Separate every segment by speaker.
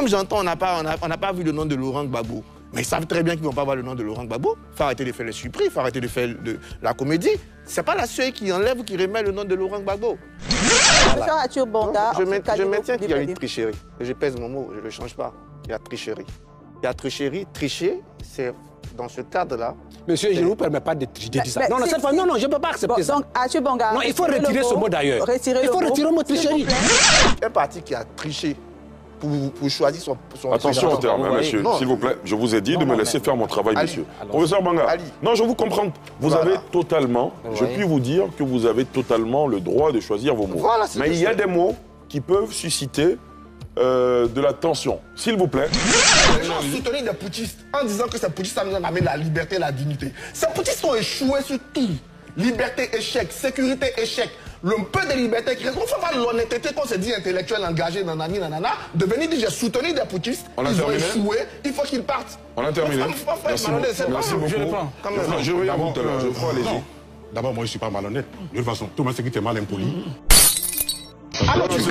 Speaker 1: Comme j'entends, on n'a pas vu le nom de Laurent Gbagbo. Mais ils savent très bien qu'ils ne vont pas voir le nom de Laurent Gbagbo. Il faut arrêter de faire les surprises, il faut arrêter de faire de la comédie. Ce n'est pas la CEI qui enlève ou qui remet le nom de Laurent Gbagbo.
Speaker 2: Voilà. Arthur Banga,
Speaker 1: je maintiens qu'il y a une tricherie. Je pèse mon mot, je ne le change pas. Il y a tricherie. Il y a tricherie. Tricher, c'est dans ce cadre-là.
Speaker 3: Monsieur, je ne vous permets pas de dire ça. Non, cette fois, non, je ne peux pas accepter ça.
Speaker 2: Donc, Arthur Banga,
Speaker 3: non, il faut retirer ce mot d'ailleurs. Il faut retirer le mot tricherie.
Speaker 1: Un parti qui a triché pour choisir son
Speaker 4: Attention au terme, hein, monsieur, s'il vous plaît. Je vous ai dit de me laisser faire mon travail, monsieur. Professeur Banga, non, je vous comprends. Vous avez totalement, je puis vous dire que vous avez totalement le droit de choisir vos mots. Voilà, mais il y a des mots qui peuvent susciter de la tension. S'il vous plaît.
Speaker 1: Les gens soutenaient des putschistes en disant que ces putschistes nous amènent la liberté et la dignité. Ces putschistes ont échoué sur tout. Liberté, échec. Sécurité, échec. Le peu de liberté qui reste. On ne fait pas l'honnêteté qu'on se dit intellectuel, engagé, nanani, nanana, de venir dire j'ai soutenu des putschistes, ils ont échoué, il faut qu'ils partent.
Speaker 4: On a terminé. Merci beaucoup. Je reviens tout à l'heure, je crois, allez-y.
Speaker 5: D'abord, moi, je ne suis pas malhonnête. De toute façon, tout le monde sait que tu es mal impoli.
Speaker 1: Alors, tu veux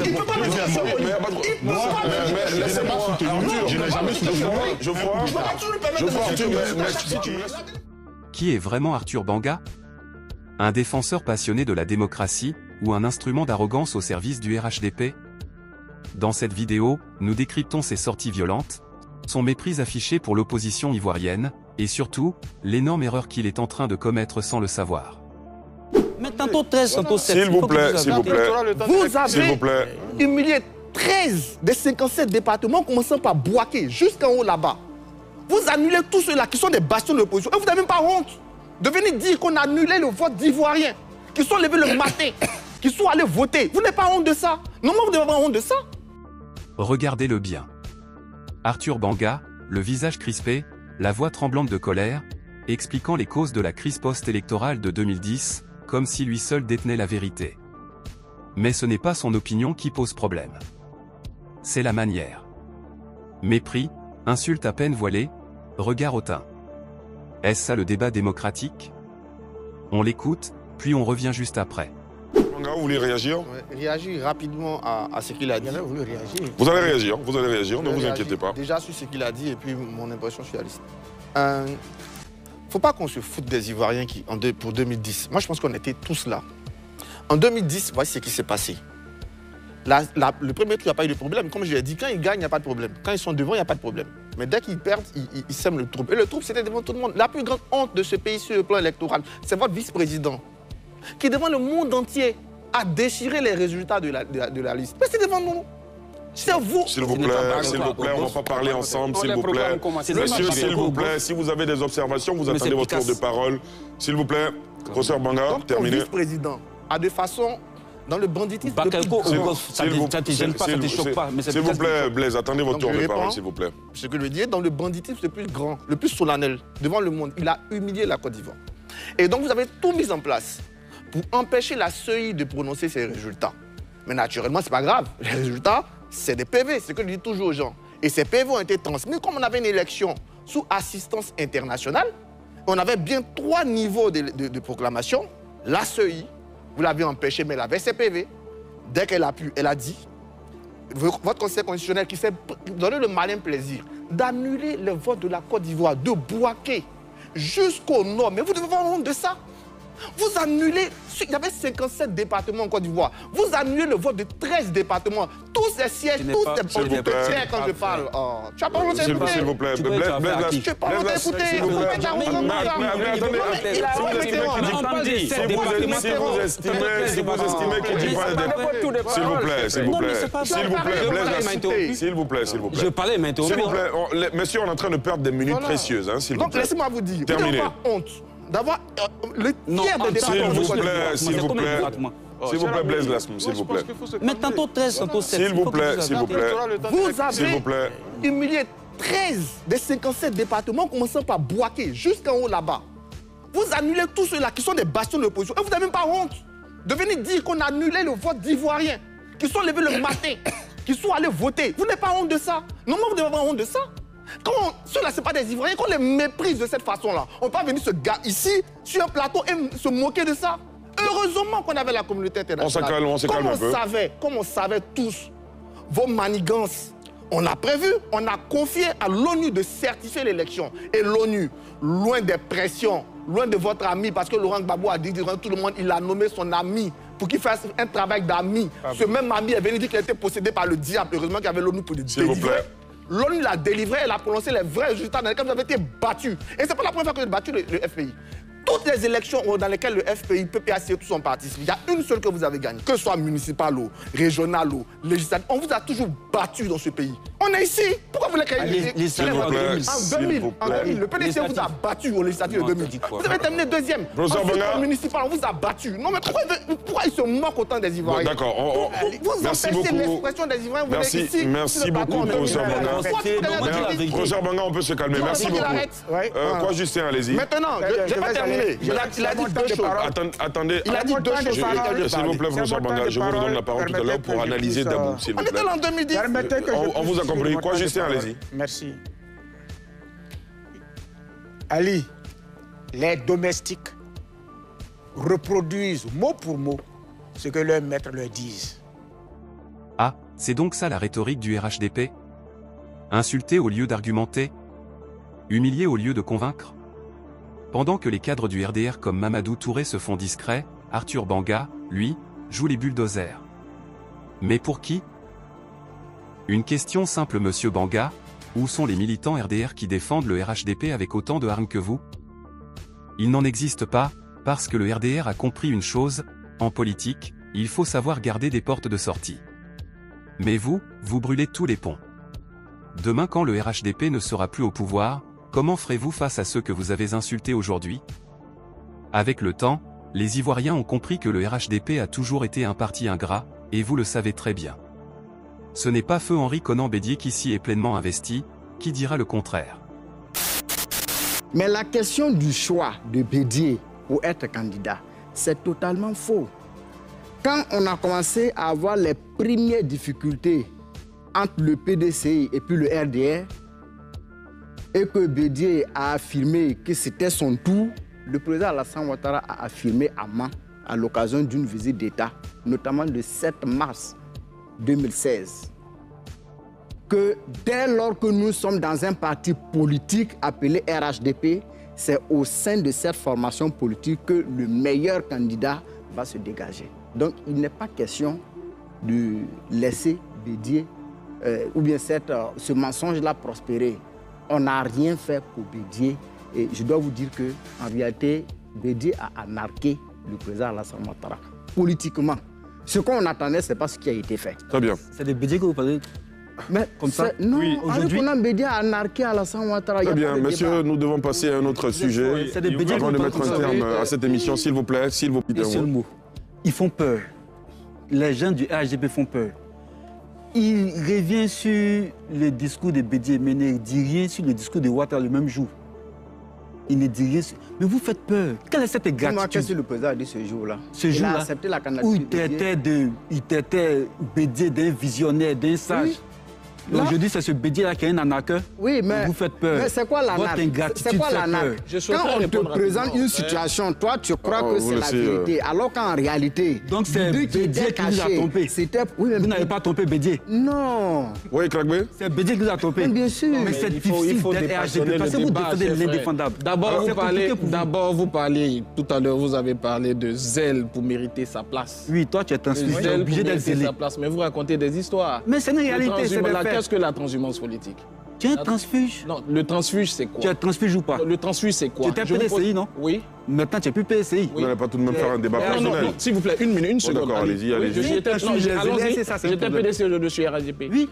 Speaker 1: il ne peut pas me dire ça.
Speaker 4: Mais laissez-moi soutenir. Je n'ai jamais soutenu. Je crois.
Speaker 6: Qui est vraiment Arthur Banga? Un défenseur passionné de la démocratie, ou un instrument d'arrogance au service du RHDP? Dans cette vidéo, nous décryptons ses sorties violentes, son mépris affiché pour l'opposition ivoirienne, et surtout, l'énorme erreur qu'il est en train de commettre sans le savoir.
Speaker 2: Mais tantôt 13, tantôt 7.
Speaker 4: S'il vous plaît, s'il vous plaît.
Speaker 1: Vous avez humilié 13 des 57 départements, commençant par Bouaké, jusqu'en haut là-bas. Vous annulez tous ceux-là qui sont des bastions de l'opposition. Et vous n'avez même pas honte de venir dire qu'on a annulé le vote d'Ivoiriens, qui sont levés le matin, qui sont allés voter. Vous n'avez pas honte de ça? Non, vous devez avoir honte de ça.
Speaker 6: Regardez-le bien. Arthur Banga, le visage crispé, la voix tremblante de colère, expliquant les causes de la crise post-électorale de 2010, comme si lui seul détenait la vérité. Mais ce n'est pas son opinion qui pose problème. C'est la manière. Mépris, insulte à peine voilée, regard hautain. Est-ce ça le débat démocratique? On l'écoute, puis on revient juste après.
Speaker 4: Vous voulez réagir?
Speaker 1: Réagir rapidement à ce qu'il a dit.
Speaker 4: Vous allez réagir, ne vous inquiétez pas.
Speaker 1: Déjà sur ce qu'il a dit et puis mon impression sur la liste. Faut pas qu'on se foute des Ivoiriens pour 2010. Moi, je pense qu'on était tous là. En 2010, voici ce qui s'est passé. Le premier tour, il n'y a pas eu de problème. Comme je l'ai dit, quand ils gagnent, il n'y a pas de problème. Quand ils sont devant, il n'y a pas de problème. Mais dès qu'ils perdent, ils sèment le trouble. Et le trouble, c'était devant tout le monde. La plus grande honte de ce pays sur le plan électoral, c'est votre vice-président, qui, devant le monde entier, a déchiré les résultats de la liste. Mais c'est devant nous. C'est vous.
Speaker 4: S'il vous plaît, on ne va pas parler ensemble, s'il vous plaît. Monsieur, s'il vous plaît, si vous avez des observations, vous attendez votre tour de parole. S'il vous plaît, professeur Banga, terminez.
Speaker 1: Le vice-président a de façon, dans le banditisme...
Speaker 3: Ça ne te gêne pas, ça ne te choque pas.
Speaker 4: S'il vous plaît, Blaise, attendez votre tour de parole, s'il vous plaît.
Speaker 1: Ce que je veux dire, dans le banditisme le plus grand, le plus solennel, devant le monde, il a humilié la Côte d'Ivoire. Et donc, vous avez tout mis en place pour empêcher la CEI de prononcer ses résultats. Mais naturellement, ce n'est pas grave. Les résultats, c'est des PV, c'est ce que je dis toujours aux gens. Et ces PV ont été transmis. Comme on avait une élection sous assistance internationale, on avait bien 3 niveaux de proclamation. La CEI, vous l'avez empêchée, mais elle avait ses PV. Dès qu'elle a pu, elle a dit, votre conseil constitutionnel qui s'est donné le malin plaisir d'annuler le vote de la Côte d'Ivoire, de Bouaké jusqu'au nord. Mais vous devez avoir honte de ça. Vous annulez, il y avait 57 départements en Côte d'Ivoire. Vous annulez le vote de 13 départements. Tous ces sièges, tous ces
Speaker 4: s'il vous plaît,
Speaker 1: quand je parle. Oh, tu as pas honte d'écouter.
Speaker 4: S'il vous plaît, Blaise,
Speaker 1: tu n'as pas honte d'écouter. Si vous estimez qu'il dit pas...
Speaker 4: S'il vous plaît, s'il vous plaît.
Speaker 3: Je parlais maintenant.
Speaker 4: S'il vous plaît, messieurs, on est en train de perdre des minutes précieuses, s'il vous plaît.
Speaker 1: Donc laissez-moi vous dire, vous
Speaker 4: n'avez
Speaker 1: pas honte d'avoir le tiers des départements.
Speaker 4: S'il vous plaît, s'il vous plaît, Blaise Lasme, s'il vous plaît.
Speaker 2: Mais tantôt 13, tantôt 7.
Speaker 4: S'il vous plaît, s'il vous plaît.
Speaker 1: Vous avez humilié 13 des 57 départements, commençant par Bouaké, jusqu'en haut là-bas. Vous annulez tous ceux-là qui sont des bastions de l'opposition. Et vous n'avez même pas honte de venir dire qu'on a annulé le vote d'Ivoiriens, qui sont levés le matin, qui sont allés voter. Vous n'avez pas honte de ça? Non, vous devez avoir honte de ça. Quand ceux-là, ce n'est pas des Ivoiriens, qu'on les méprise de cette façon-là, on ne peut pas venir se gars ici, sur un plateau, et se moquer de ça. Heureusement qu'on avait la communauté internationale.
Speaker 4: On se calme un peu.
Speaker 1: Comme on savait tous vos manigances, on a prévu, on a confié à l'ONU de certifier l'élection. Et l'ONU, loin des pressions, loin de votre ami, parce que Laurent Gbagbo a dit devant tout le monde, il a nommé son ami pour qu'il fasse un travail d'ami. Ce même ami est venu dire qu'il était possédé par le diable. Heureusement qu'il y avait l'ONU pour le délivrer.
Speaker 4: S'il vous plaît.
Speaker 1: L'ONU l'a délivré, elle a prononcé les vrais résultats dans lesquels vous avez été battus. Et c'est pas la première fois que vous avez battu le FPI. Toutes les élections dans lesquelles le FPI, PPAC et tout sont partis, il y a une seule que vous avez gagnée, que ce soit municipal ou régional ou législatif. On vous a toujours battu dans ce pays. On est ici. Pourquoi vous voulez créer
Speaker 4: en
Speaker 1: 2000, le PDC vous a battu au législatif de 2010. Vous avez terminé deuxième. En municipal, on vous a battu. Non, mais pourquoi ils se moquent autant des Ivoiriens?
Speaker 4: D'accord.
Speaker 1: Vous empêchez l'expression des Ivoiriens.
Speaker 4: Merci beaucoup, professeur Banga. Professeur Banga, on peut se calmer. Merci beaucoup. Quoi, Justin, allez-y.
Speaker 1: Maintenant, je vais terminer. Il a dit deux choses.
Speaker 4: Attendez.
Speaker 1: Il a dit deux choses.
Speaker 4: S'il vous plaît, professeur Banga, je vous redonne la parole tout à l'heure pour analyser d'abord, s'il vous plaît.
Speaker 1: On était en 2010.
Speaker 4: On vous a compris. Quoi, Justin, allez-y.
Speaker 3: Merci. Ali, les domestiques reproduisent mot pour mot ce que leurs maîtres leur disent.
Speaker 6: Ah, c'est donc ça la rhétorique du RHDP? Insulter au lieu d'argumenter? Humilier au lieu de convaincre? Pendant que les cadres du RDR comme Mamadou Touré se font discrets, Arthur Banga, lui, joue les bulldozers. Mais pour qui? Une question simple, monsieur Banga, où sont les militants RDR qui défendent le RHDP avec autant de hargne que vous? Il n'en existe pas, parce que le RDR a compris une chose, en politique, il faut savoir garder des portes de sortie. Mais vous brûlez tous les ponts. Demain quand le RHDP ne sera plus au pouvoir, comment ferez-vous face à ceux que vous avez insultés aujourd'hui? Avec le temps, les Ivoiriens ont compris que le RHDP a toujours été un parti ingrat, et vous le savez très bien. Ce n'est pas feu Henri Konan Bédié qui s'y est pleinement investi, qui dira le contraire.
Speaker 7: Mais la question du choix de Bédié pour être candidat, c'est totalement faux. Quand on a commencé à avoir les premières difficultés entre le PDCI et puis le RDR, et que Bédié a affirmé que c'était son tour, le président Alassane Ouattara a affirmé à Mans, à l'occasion d'une visite d'État, notamment le 7 mars 2016, que dès lors que nous sommes dans un parti politique appelé RHDP, c'est au sein de cette formation politique que le meilleur candidat va se dégager. Donc il n'est pas question de laisser Bédié ou bien ce mensonge-là prospérer. On n'a rien fait pour Bédié et je dois vous dire qu'en réalité, Bédié a anarqué le président Alassane Ouattara politiquement. Ce qu'on attendait, ce n'est pas ce qui a été fait.
Speaker 4: Très bien.
Speaker 2: C'est de Bédié que vous parlez
Speaker 7: mais comme ça? Non, oui, aujourd'hui, Bédié a anarqué Alassane Ouattara.
Speaker 4: Très bien, messieurs, nous devons passer à un autre sujet. Avant de mettre un terme à cette émission, s'il vous plaît, s'il vous plaît.
Speaker 2: Un seul mot. Ils font peur. Les gens du RHDP font peur. Il revient sur le discours de Bédié, mais ne dit rien sur le discours de Ouattara le même jour. Il ne dit rien sur... Mais vous faites peur. Quelle est cette gratitude?
Speaker 7: Qu'est-ce que le président a dit ce jour-là?
Speaker 2: Ce jour-là,
Speaker 7: il a accepté la candidature.
Speaker 2: Où il traitait Bédié d'un visionnaire, d'un sage. Oui. Aujourd'hui, c'est ce Bédié-là qui est un arnaqueur.
Speaker 7: Oui, mais
Speaker 2: vous faites peur.
Speaker 7: Mais c'est quoi l'arnaque? C'est quoi l'arnaque? Quand on te présente une situation, toi, tu crois que c'est la vérité, alors qu'en réalité,
Speaker 2: donc c'est Bédié qui nous a trompé. Oui, vous n'avez pas trompé Bédié?
Speaker 7: Non.
Speaker 4: Oui, Clagbé?
Speaker 2: C'est Bédié qui nous a trompé.
Speaker 7: Bien sûr.
Speaker 2: Mais c'est difficile d'être RHDP parce que vous défendez l'indéfendable.
Speaker 8: D'abord, vous parlez, tout à l'heure, vous avez parlé de zèle pour mériter sa place.
Speaker 2: Oui, toi, tu es obligé d'être zélé.
Speaker 8: Mais vous racontez des histoires.
Speaker 2: Mais c'est une réalité, c'est des faits.
Speaker 8: Qu'est-ce que la transhumance politique?
Speaker 2: Tu es un transfuge?
Speaker 8: Non, le transfuge, c'est quoi?
Speaker 2: Tu es transfuge ou pas?
Speaker 8: Le transfuge, c'est quoi?
Speaker 2: Tu étais PDCI, non?
Speaker 8: Oui.
Speaker 2: Maintenant, tu n'es plus PDCI.
Speaker 4: Vous n'allez pas tout de même faire un débat personnel.
Speaker 8: Non, s'il vous plaît, une seconde.
Speaker 4: D'accord, allez-y.
Speaker 8: J'étais PDCI, je suis RHDP.
Speaker 2: Oui.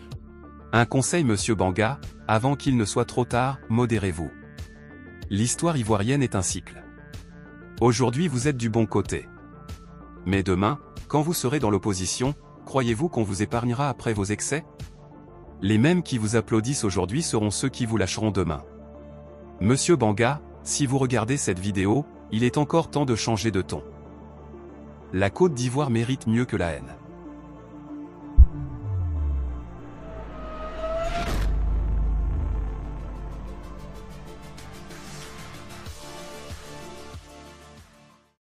Speaker 6: Un conseil, monsieur Banga, avant qu'il ne soit trop tard, modérez-vous. L'histoire ivoirienne est un cycle. Aujourd'hui, vous êtes du bon côté. Mais demain, quand vous serez dans l'opposition, croyez-vous qu'on vous épargnera après vos excès? Les mêmes qui vous applaudissent aujourd'hui seront ceux qui vous lâcheront demain. Monsieur Banga, si vous regardez cette vidéo, il est encore temps de changer de ton. La Côte d'Ivoire mérite mieux que la haine.